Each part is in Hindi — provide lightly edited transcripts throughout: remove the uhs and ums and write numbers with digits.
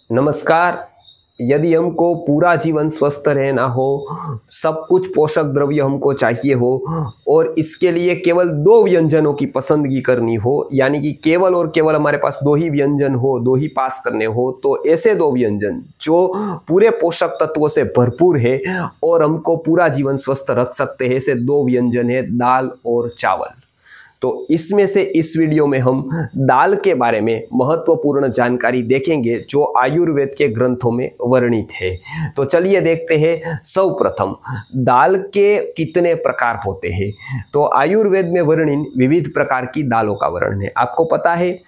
नमस्कार। यदि हमको पूरा जीवन स्वस्थ रहना हो, सब कुछ पोषक द्रव्य हमको चाहिए हो और इसके लिए केवल दो व्यंजनों की पसंदगी करनी हो, यानी कि केवल और केवल हमारे पास दो ही व्यंजन हो, दो ही पास करने हो, तो ऐसे दो व्यंजन जो पूरे पोषक तत्वों से भरपूर है और हमको पूरा जीवन स्वस्थ रख सकते हैं, ऐसे दो व्यंजन है दाल और चावल। तो इसमें से इस वीडियो में हम दाल के बारे में महत्वपूर्ण जानकारी देखेंगे जो आयुर्वेद के ग्रंथों में वर्णित है। तो चलिए देखते हैं सर्वप्रथम दाल के कितने प्रकार होते हैं। तो आयुर्वेद में वर्णित विविध प्रकार की दालों का वर्णन है। आपको पता है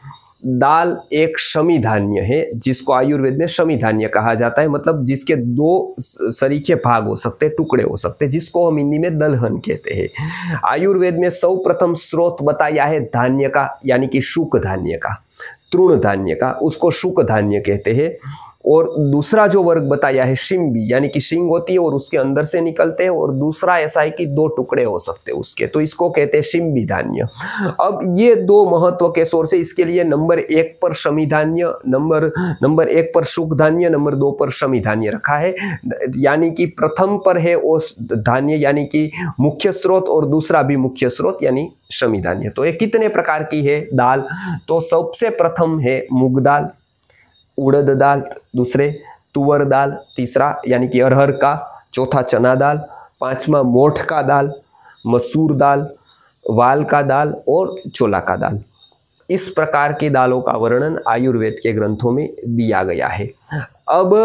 दाल एक शमी धान्य है जिसको आयुर्वेद में शमी धान्य कहा जाता है, मतलब जिसके दो सरीखे भाग हो सकते हैं, टुकड़े हो सकते हैं, जिसको हम हिंदी में दलहन कहते हैं। आयुर्वेद में सर्वप्रथम स्रोत बताया है धान्य का, यानी कि शुक धान्य का, तृण धान्य का, उसको शुक धान्य कहते हैं। और दूसरा जो वर्ग बताया है शिंबी, यानी कि शिंग होती है और उसके अंदर से निकलते हैं, और दूसरा ऐसा है कि दो टुकड़े हो सकते हैं उसके, तो इसको कहते हैं शिंबी धान्य। अब ये दो महत्व के सोर्स है। इसके लिए नंबर 1 पर शमी धान्य, नंबर 1 पर शुक धान्य, नंबर 2 पर शमी धान्य रखा है। यानी कि प्रथम पर है वो धान्य यानी कि मुख्य स्रोत, और दूसरा भी मुख्य स्रोत यानी शमी धान्य। तो ये कितने प्रकार की है दाल? तो सबसे प्रथम है मूंग दाल, उड़द दाल, दूसरे तुअर दाल, तीसरा यानी कि अरहर का, चौथा चना दाल, पांचवा मोठ का दाल, मसूर दाल, वाल का दाल और छोला का दाल। इस प्रकार की दालों का वर्णन आयुर्वेद के ग्रंथों में दिया गया है। अब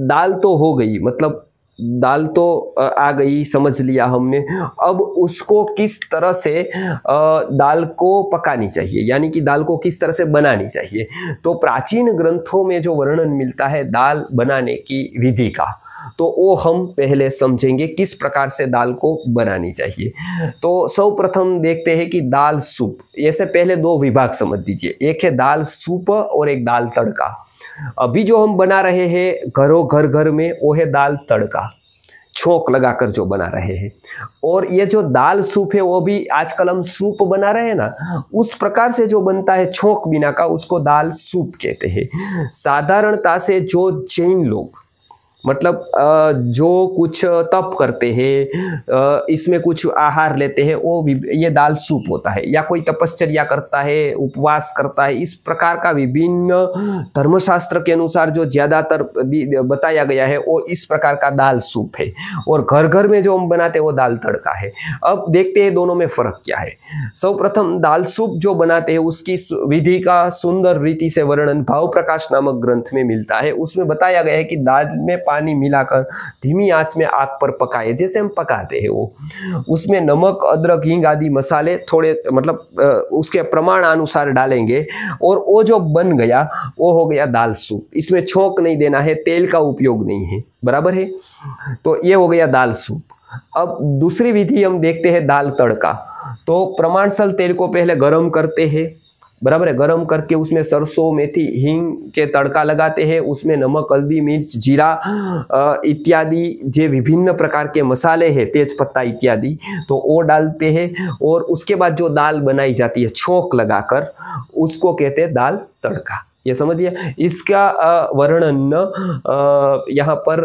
दाल तो हो गई, मतलब दाल तो आ गई, समझ लिया हमने। अब उसको किस तरह से दाल को पकानी चाहिए, यानी कि दाल को किस तरह से बनानी चाहिए। तो प्राचीन ग्रंथों में जो वर्णन मिलता है दाल बनाने की विधि का, तो वो हम पहले समझेंगे किस प्रकार से दाल को बनानी चाहिए। तो सर्वप्रथम देखते हैं कि दाल सूप, ऐसे पहले दो विभाग समझ दीजिए, एक है दाल सूप और एक दाल तड़का। अभी जो हम बना रहे हैं घर में, वो है दाल तड़का, छोंक लगाकर जो बना रहे हैं। और ये जो दाल सूप है वो भी आजकल हम सूप बना रहे हैं ना, उस प्रकार से जो बनता है छोंक बिना का, उसको दाल सूप कहते हैं। साधारणता से जो जैन लोग, मतलब जो कुछ तप करते हैं, इसमें कुछ आहार लेते हैं, वो ये दाल सूप होता है। या कोई तपश्चर्या करता है, उपवास करता है, इस प्रकार का विभिन्न धर्मशास्त्र के अनुसार जो ज्यादातर बताया गया है वो इस प्रकार का दाल सूप है। और घर में जो हम बनाते हैं वो दाल तड़का है। अब देखते हैं दोनों में फर्क क्या है। सर्वप्रथम दाल सूप जो बनाते हैं उसकी विधि का सुंदर रीति से वर्णन भाव प्रकाश नामक ग्रंथ में मिलता है। उसमें बताया गया है कि दाल में पानी मिलाकर धीमी आंच में आग पर पकाए, जैसे हम पकाते हैं वो, उसमें नमक, अदरक, हींग आदि मसाले थोड़े, मतलब उसके प्रमाण अनुसार डालेंगे, और वो जो बन गया वो हो गया दाल सूप। इसमें छोंक नहीं देना है, तेल का उपयोग नहीं है, बराबर है। तो ये हो गया दाल सूप। अब दूसरी विधि हम देखते हैं दाल तड़का। तो प्रमाणसल तेल को पहले गर्म करते हैं, बराबर है, गर्म करके उसमें सरसों, मेथी, हींग के तड़का लगाते हैं। उसमें नमक, हल्दी, मिर्च, जीरा इत्यादि जो विभिन्न प्रकार के मसाले हैं, तेज पत्ता इत्यादि, तो वो डालते हैं। और उसके बाद जो दाल बनाई जाती है छोंक लगाकर, उसको कहते हैं दाल तड़का। ये समझिए। इसका वर्णन यहाँ पर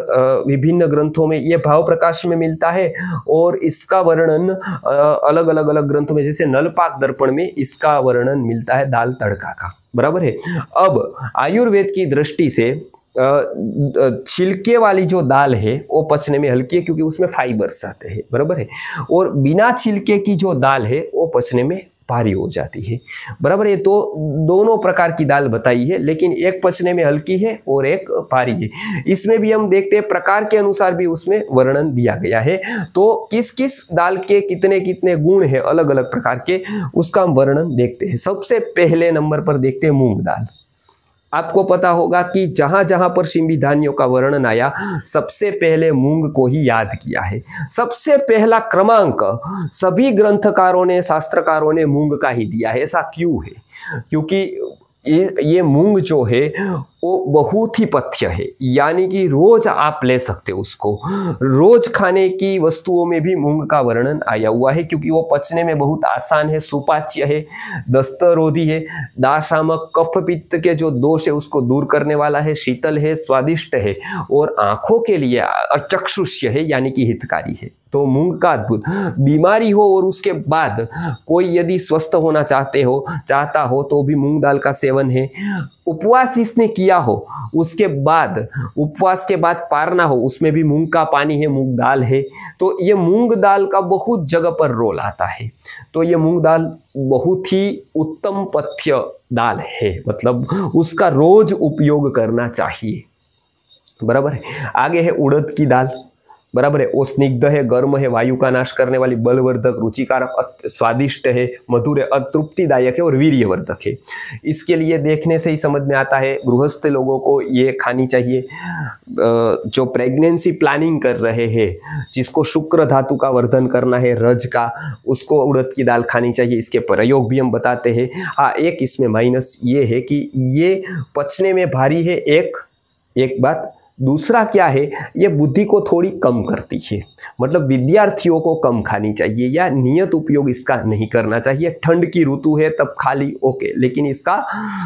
विभिन्न ग्रंथों में ये भाव प्रकाश में मिलता है, और इसका वर्णन अलग अलग ग्रंथों में, जैसे नलपाक दर्पण में इसका वर्णन मिलता है दाल तड़का का, बराबर है। अब आयुर्वेद की दृष्टि से छिलके वाली जो दाल है वो पचने में हल्की है, क्योंकि उसमें फाइबर्स आते हैं, बराबर है। और बिना छिलके की जो दाल है वो पचने में भारी हो जाती है, बराबर है। तो दोनों प्रकार की दाल बताई है, लेकिन एक पचने में हल्की है और एक भारी है। इसमें भी हम देखते हैं प्रकार के अनुसार भी उसमें वर्णन दिया गया है। तो किस किस दाल के कितने कितने गुण है अलग अलग प्रकार के, उसका हम वर्णन देखते हैं। सबसे पहले नंबर पर देखते हैं मूंग दाल। आपको पता होगा कि जहां जहां पर शिंबी धान्यों का वर्णन आया, सबसे पहले मूंग को ही याद किया है। सबसे पहला क्रमांक सभी ग्रंथकारों ने, शास्त्रकारों ने मूंग का ही दिया है। ऐसा क्यों है? क्योंकि ये मूंग जो है वो बहुत ही पथ्य है, यानी कि रोज आप ले सकते हो उसको। रोज खाने की वस्तुओं में भी मूंग का वर्णन आया हुआ है, क्योंकि वो पचने में बहुत आसान है, सुपाच्य है, दस्तरोधी है, दाशामक कफ पित्त के जो दोष है उसको दूर करने वाला है, शीतल है, स्वादिष्ट है और आंखों के लिए चक्षुष्य है, यानी कि हितकारी है। तो मूंग का अद्भुत, बीमारी हो और उसके बाद कोई यदि स्वस्थ होना चाहता हो तो भी मूंग दाल का सेवन है। उपवास जिसने किया हो उसके बाद, उपवास के बाद पारना हो, उसमें भी मूंग का पानी है, मूंग दाल है। तो ये मूंग दाल का बहुत जगह पर रोल आता है। तो ये मूंग दाल बहुत ही उत्तम पथ्य दाल है, मतलब उसका रोज उपयोग करना चाहिए, बराबर है। आगे है उड़द की दाल, बराबर है। वो स्निग्ध है, गर्म है, वायु का नाश करने वाली, बलवर्धक, रुचिकारक, स्वादिष्ट है, मधुर है, अतृप्तिदायक है और वीर्यवर्धक है। इसके लिए देखने से ही समझ में आता है गृहस्थ लोगों को ये खानी चाहिए। जो प्रेगनेंसी प्लानिंग कर रहे हैं, जिसको शुक्र धातु का वर्धन करना है, रज का, उसको उड़द की दाल खानी चाहिए। इसके प्रयोग भी हम बताते हैं। हाँ, एक इसमें माइनस ये है कि ये पचने में भारी है, एक बात। दूसरा क्या है, ये बुद्धि को थोड़ी कम करती है, मतलब विद्यार्थियों को कम खानी चाहिए या नियत उपयोग इसका नहीं करना चाहिए। ठंड की ऋतु है तब खाली ओके, लेकिन इसका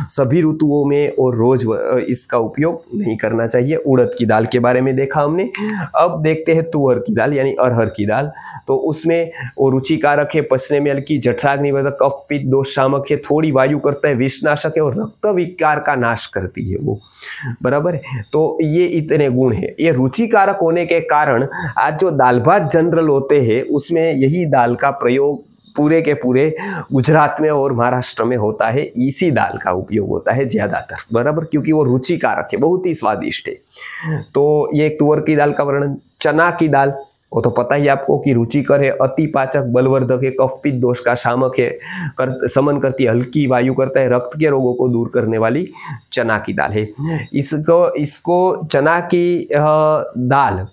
सभी ऋतुओं में और रोज इसका उपयोग नहीं करना चाहिए। उड़द की दाल के बारे में देखा हमने। अब देखते हैं तुअर की दाल यानी अरहर की दाल। तो उसमें वो रुचिकारक है, पचने में हल्की, जठराग्निवर्धक, कफ पित्त दोष शामक है, थोड़ी वायु करता है, विषनाशक है और रक्त विकार का नाश करती है वो, बराबर है। तो ये इतने गुण है। ये रुचिकारक होने के कारण आज जो दाल भात जनरल होते हैं उसमें यही दाल का प्रयोग पूरे के पूरे गुजरात में और महाराष्ट्र में होता है। इसी दाल का उपयोग होता है ज्यादातर, बराबर, क्योंकि वो रुचिकारक है, बहुत ही स्वादिष्ट है। तो ये तुअर की दाल का वर्णन। चना की दाल, वो तो पता ही आपको कि रुचिकर है, अति पाचक, बलवर्धक है, कफ पित्त दोष का शामक है, समन करती है, हल्की वायु करता है, रक्त के रोगों को दूर करने वाली चना की दाल है। इसको चना की दाल,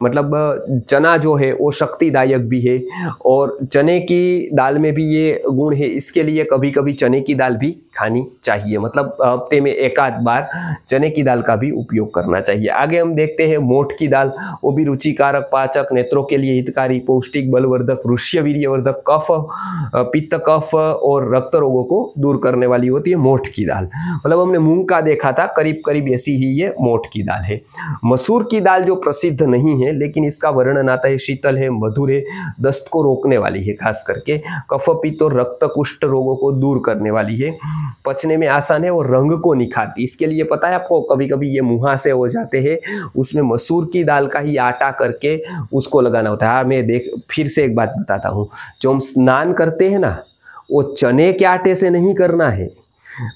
मतलब चना जो है वो शक्तिदायक भी है और चने की दाल में भी ये गुण है। इसके लिए कभी कभी चने की दाल भी खानी चाहिए, मतलब हफ्ते में एक आध बार चने की दाल का भी उपयोग करना चाहिए। आगे हम देखते हैं मोठ की दाल। वो भी रुचिकारक, पाचक, नेत्रों के लिए हितकारी, पौष्टिक, बलवर्धक, वृष्य वीर्यवर्धक, कफ पित्त कफ और रक्त रोगों को दूर करने वाली होती है मोठ की दाल। मतलब हमने मूंग का देखा था, करीब करीब ऐसी ही ये मोठ की दाल है। मसूर की दाल जो प्रसिद्ध नहीं है लेकिन इसका वर्णन आता है, शीतल है, मधुर है, दस्त को रोकने वाली है, खास करके कफ पित्त और रक्त कुष्ठ रोगों को दूर करने वाली है, पचने में आसान है और रंग को निखारती। इसके लिए पता है आपको, कभी कभी ये मुहासे हो जाते हैं, उसमें मसूर की दाल का ही आटा करके उसको लगाना होता है। हाँ, मैं फिर से एक बात बताता हूँ, जो हम स्नान करते हैं ना, वो चने के आटे से नहीं करना है।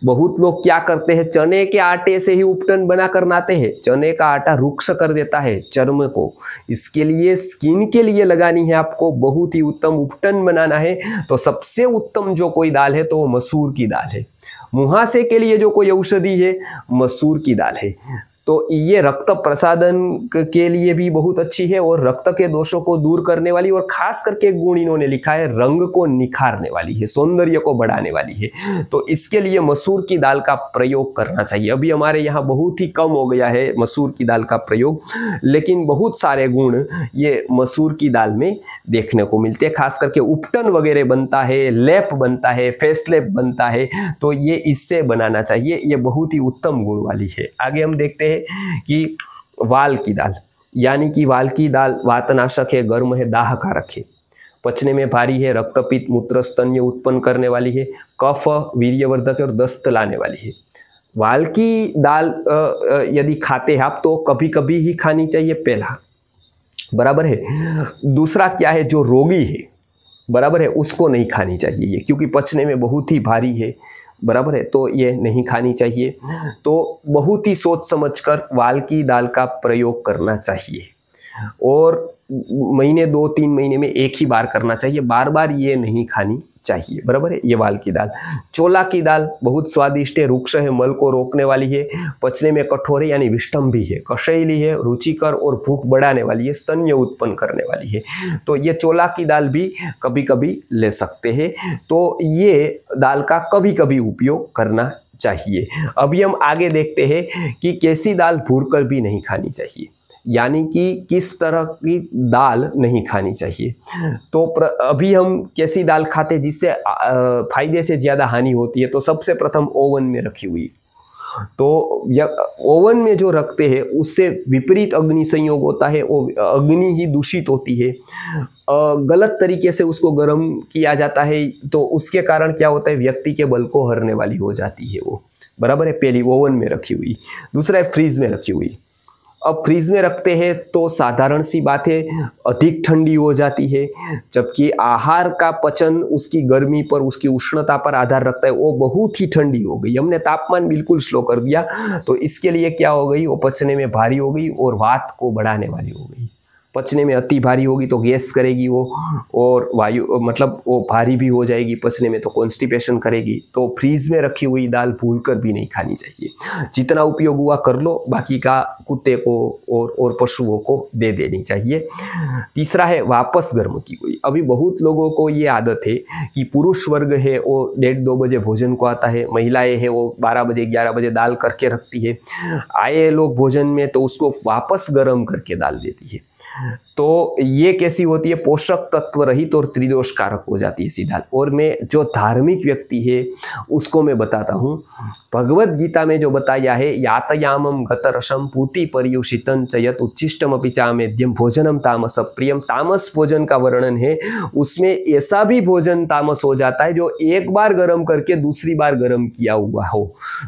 बहुत लोग क्या करते हैं, चने के आटे से ही उपटन बना कर नहाते हैं। चने का आटा रुक्ष कर देता है चर्म को, इसके लिए स्किन के लिए लगानी है आपको, बहुत ही उत्तम उपटन बनाना है तो सबसे उत्तम जो कोई दाल है तो वो मसूर की दाल है। मुहासे के लिए जो कोई औषधि है, मसूर की दाल है। तो ये रक्त प्रसादन के लिए भी बहुत अच्छी है और रक्त के दोषों को दूर करने वाली, और खास करके गुण इन्होंने लिखा है, रंग को निखारने वाली है, सौंदर्य को बढ़ाने वाली है। तो इसके लिए मसूर की दाल का प्रयोग करना चाहिए। अभी हमारे यहाँ बहुत ही कम हो गया है मसूर की दाल का प्रयोग, लेकिन बहुत सारे गुण ये मसूर की दाल में देखने को मिलते हैं। खास करके उपटन वगैरह बनता है, लेप बनता है, फेस लेप बनता है, तो ये इससे बनाना चाहिए। ये बहुत ही उत्तम गुण वाली है। आगे हम देखते हैं कि वाल की दाल, यानी कि वाल की दाल वातनाशक है, गर्म है, दाहकारक है, पचने में भारी है, रक्तपित्त, मूत्र, स्तन्य उत्पन्न करने वाली है, कफ, वीर्यवर्धक है और दस्त लाने वाली है। वाल की दाल यदि खाते हैं आप तो कभी कभी ही खानी चाहिए, पहला, बराबर है। दूसरा क्या है, जो रोगी है, बराबर है, उसको नहीं खानी चाहिए ये, क्योंकि पचने में बहुत ही भारी है, बराबर है, तो ये नहीं खानी चाहिए। तो बहुत ही सोच समझकर वाल की दाल का प्रयोग करना चाहिए और महीने 2-3 महीने में एक ही बार करना चाहिए, बार बार ये नहीं खानी चाहिए, बराबर है। ये वाल की दाल। चोला की दाल बहुत स्वादिष्ट है, रुक्ष है, मल को रोकने वाली है, पचने में कठोर है यानी विष्टम्भी है, कषैली है, रुचिकर और भूख बढ़ाने वाली है, स्तन्य उत्पन्न करने वाली है। तो ये चोला की दाल भी कभी कभी ले सकते हैं। तो ये दाल का कभी कभी उपयोग करना चाहिए। अभी हम आगे देखते हैं कि कैसी दाल भूनकर भी नहीं खानी चाहिए, यानी कि किस तरह की दाल नहीं खानी चाहिए। तो अभी हम कैसी दाल खाते हैं जिससे फायदे से ज़्यादा हानि होती है। तो सबसे प्रथम ओवन में रखी हुई, तो ओवन में जो रखते हैं उससे विपरीत अग्नि संयोग होता है, वो अग्नि ही दूषित होती है, गलत तरीके से उसको गर्म किया जाता है, तो उसके कारण क्या होता है, व्यक्ति के बल को हरने वाली हो जाती है वो, बराबर है। पहली ओवन में रखी हुई। दूसरा है फ्रीज में रखी हुई। अब फ्रीज में रखते हैं तो साधारण सी बात है, अधिक ठंडी हो जाती है, जबकि आहार का पचन उसकी गर्मी पर, उसकी उष्णता पर आधार रखता है, वो बहुत ही ठंडी हो गई। हमने तापमान बिल्कुल स्लो कर दिया तो इसके लिए क्या हो गई, वो पचने में भारी हो गई और वात को बढ़ाने वाली हो गई। पचने में अति भारी होगी तो गैस करेगी वो, और वायु मतलब वो भारी भी हो जाएगी पचने में तो कॉन्स्टिपेशन करेगी। तो फ्रीज में रखी हुई दाल भूनकर भी नहीं खानी चाहिए। जितना उपयोग हुआ कर लो, बाकी का कुत्ते को और पशुओं को दे देनी चाहिए। तीसरा है वापस गर्म की हुई। अभी बहुत लोगों को ये आदत है कि पुरुष वर्ग है वो 1:30-2 बजे भोजन को आता है, महिलाएं है वो 12 बजे 11 बजे दाल करके रखती है, आए लोग भोजन में तो उसको वापस गर्म करके डाल देती है। तो ये कैसी होती है, पोषक तत्व रहित और त्रिदोष कारक हो जाती है ऐसी दाल। और मैं जो धार्मिक व्यक्ति है उसको मैं बताता हूँ, भगवत गीता में जो बताया है, यातयामम गतरसम पूति पर्युषितं च यत् उच्छिष्टमपि चामेद्यम भोजनम तामस प्रियम। तामस भोजन का वर्णन है, उसमें ऐसा भी भोजन तामस हो जाता है जो एक बार गर्म करके दूसरी बार गर्म किया हुआ हो,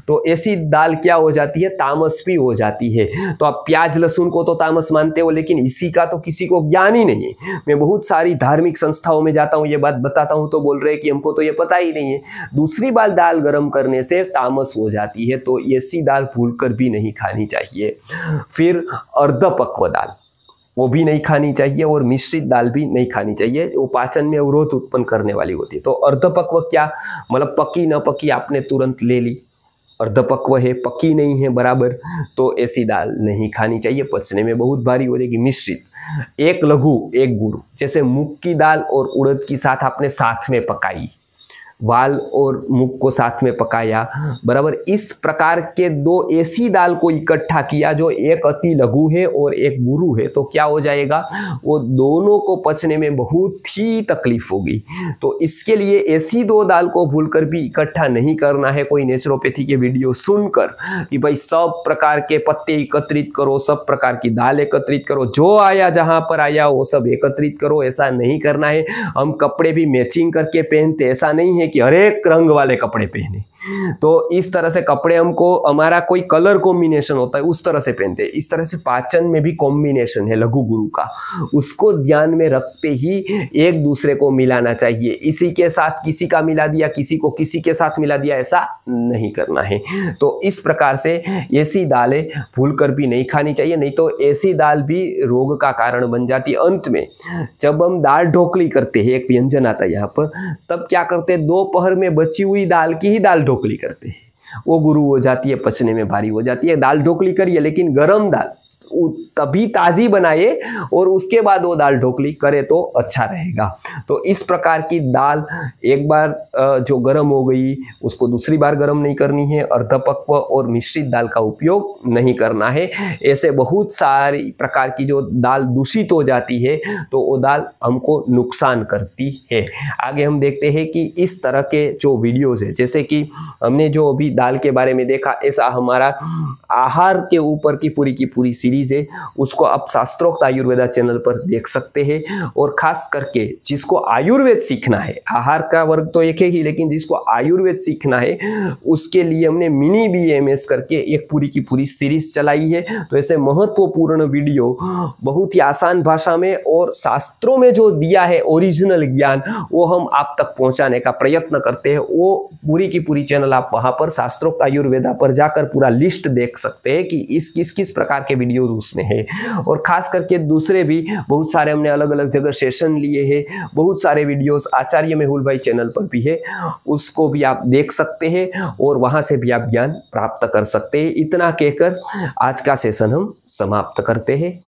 तो ऐसी दाल क्या हो जाती है, तामस भी हो जाती है। तो आप प्याज लहसुन को तो तामस मानते हो, लेकिन इसी का तो किसी को ज्ञान ही नहीं है। मैं बहुत सारी धार्मिक संस्थाओं में जाता हूँ, ये बात बताता हूँ तो बोल रहे हैं कि हमको तो ये पता ही नहीं है। दूसरी बार दाल गर्म करने से तामस हो जाती है, तो ऐसी दाल भूनकर भी नहीं खानी चाहिए। फिर अर्धपक्व दाल, वो भी नहीं खानी चाहिए, और मिश्रित दाल भी नहीं खानी चाहिए, वो पाचन में अवरोध उत्पन्न करने वाली होती है। तो अर्धपक्व क्या, मतलब पकी न पकी आपने तुरंत ले ली, अर्धपक्व है, पकी नहीं है बराबर, तो ऐसी दाल नहीं खानी चाहिए, पचने में बहुत भारी हो जाएगी। मिश्रित, एक लघु एक गुरु, जैसे मूंग की दाल और उड़द की साथ आपने साथ में पकाई, वाल और मूंग को साथ में पकाया, बराबर, इस प्रकार के दो ऐसी दाल को इकट्ठा किया जो एक अति लघु है और एक गुरु है, तो क्या हो जाएगा, वो दोनों को पचने में बहुत ही तकलीफ होगी। तो इसके लिए ऐसी दो दाल को भूलकर भी इकट्ठा नहीं करना है। कोई नेचुरोपैथी के वीडियो सुनकर कि भाई सब प्रकार के पत्ते एकत्रित करो, सब प्रकार की दाल एकत्रित करो, जो आया जहां पर आया वो सब एकत्रित करो, ऐसा नहीं करना है। हम कपड़े भी मैचिंग करके पहनते, ऐसा नहीं है कि हर एक रंग वाले कपड़े पहने। तो इस तरह से कपड़े हमको, हमारा कोई कलर कॉम्बिनेशन होता है उस तरह से पहनते हैं। इस तरह से पाचन में भी कॉम्बिनेशन है लघु गुरु का, उसको ध्यान में रखते ही एक दूसरे को मिलाना चाहिए। इसी के साथ किसी का मिला दिया, किसी को किसी के साथ मिला दिया, ऐसा नहीं करना है। तो इस प्रकार से ऐसी दालें भूलकर भी नहीं खानी चाहिए, नहीं तो ऐसी दाल भी रोग का कारण बन जाती है। अंत में जब हम दाल ढोकली करते हैं, एक व्यंजन आता है यहाँ पर, तब क्या करते हैं, दोपहर में बची हुई दाल की ही दाल ढोकली करते हैं, वो गुरु हो जाती है, पचने में भारी हो जाती है। दाल ढोकली करिए, लेकिन गरम दाल तभी ताजी बनाए और उसके बाद वो दाल ढोकली करे तो अच्छा रहेगा। तो इस प्रकार की दाल एक बार जो गर्म हो गई उसको दूसरी बार गर्म नहीं करनी है। अर्धपक्व और मिश्रित दाल का उपयोग नहीं करना है। ऐसे बहुत सारी प्रकार की जो दाल दूषित हो जाती है तो वो दाल हमको नुकसान करती है। आगे हम देखते हैं कि इस तरह के जो वीडियोज है, जैसे कि हमने जो अभी दाल के बारे में देखा, ऐसा हमारा आहार के ऊपर की पूरी सीरीज है, उसको आप शास्त्रोक्त आयुर्वेदा चैनल पर देख सकते हैं। और खास करके जिसको आयुर्वेद सीखना है, आहार का वर्ग तो एक ही, लेकिन जिसको आयुर्वेद सीखना है उसके लिए हमने मिनी BAMS करके एक पूरी की पूरी सीरीज चलाई है। तो ऐसे महत्वपूर्ण वीडियो बहुत ही आसान भाषा में और शास्त्रों में जो दिया है ओरिजिनल ज्ञान, वो हम आप तक पहुंचाने का प्रयत्न करते हैं। वो पूरी की पूरी चैनल आप वहां पर शास्त्रोक्त आयुर्वेदा पर जाकर पूरा लिस्ट देख सकते हैं कि इस किस प्रकार के वीडियो उसमें है। और खास करके दूसरे भी बहुत सारे हमने अलग अलग जगह सेशन लिए हैं, बहुत सारे वीडियोस आचार्य मेहुल भाई चैनल पर भी है, उसको भी आप देख सकते हैं और वहां से भी आप ज्ञान प्राप्त कर सकते हैं। इतना कहकर आज का सेशन हम समाप्त करते हैं।